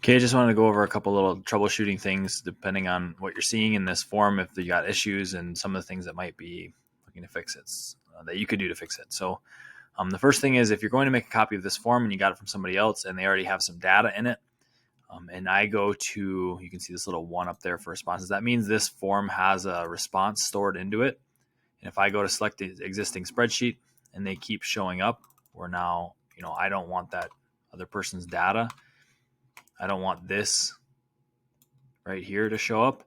Okay, I just wanted to go over a couple little troubleshooting things depending on what you're seeing in this form, if you got issues and some of the things that might be looking to fix it, that you could do to fix it. So the first thing is if you're going to make a copy of this form and you got it from somebody else and they already have some data in it, and I go to, you can see this little one up there for responses. That means this form has a response stored into it. And if I go to select the existing spreadsheet and they keep showing up, where now, I don't want that other person's data. I don't want this right here to show up.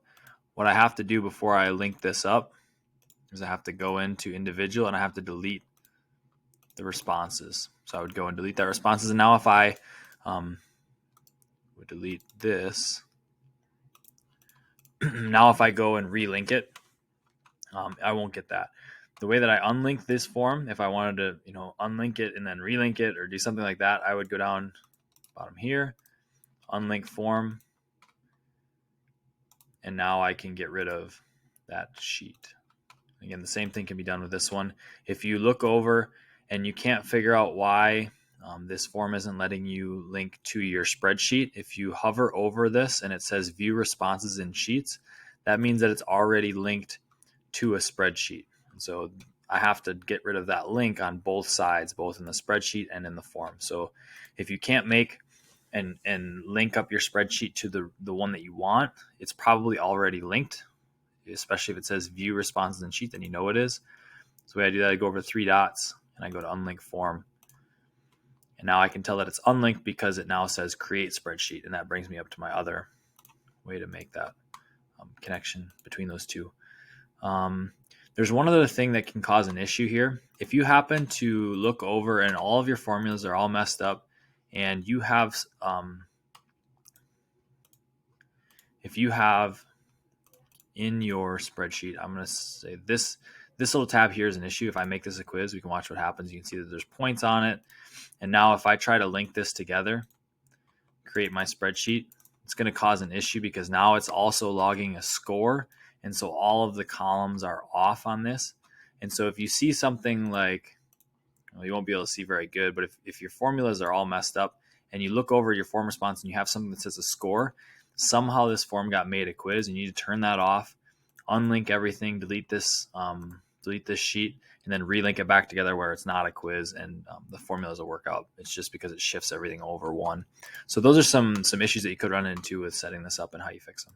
What I have to do before I link this up is I have to go into individual and I have to delete the responses. So I would go and delete that responses. And now if I would delete this, now if I go and relink it, I won't get that. The way that I unlink this form, if I wanted to, unlink it and then relink it or do something like that, I would go down bottom here, unlink form, and now I can get rid of that sheet. Again, the same thing can be done with this one. If you look over and you can't figure out why this form isn't letting you link to your spreadsheet, if you hover over this and it says view responses in sheets, that means that it's already linked to a spreadsheet. And so I have to get rid of that link on both sides, both in the spreadsheet and in the form. So if you can't make and link up your spreadsheet to the one that you want, it's probably already linked, especially if it says view responses in sheet, then you know it is. So the way I do that, I go over 3 dots and I go to unlink form. And now I can tell that it's unlinked because it now says create spreadsheet. And that brings me up to my other way to make that connection between those two. There's one other thing that can cause an issue here. If you happen to look over and all of your formulas are all messed up, and you have, if you have in your spreadsheet, I'm going to say this little tab here is an issue. If I make this a quiz, we can watch what happens. You can see that there's points on it. And now if I try to link this together, create my spreadsheet, it's going to cause an issue because now it's also logging a score. And so all of the columns are off on this. And so if you see something like, well, you won't be able to see very good, but if your formulas are all messed up and you look over your form response and you have something that says a score, somehow this form got made a quiz. You need to turn that off, unlink everything, delete this sheet, and then relink it back together where it's not a quiz, and the formulas will work out. It's just because it shifts everything over one. So those are some issues that you could run into with setting this up and how you fix them.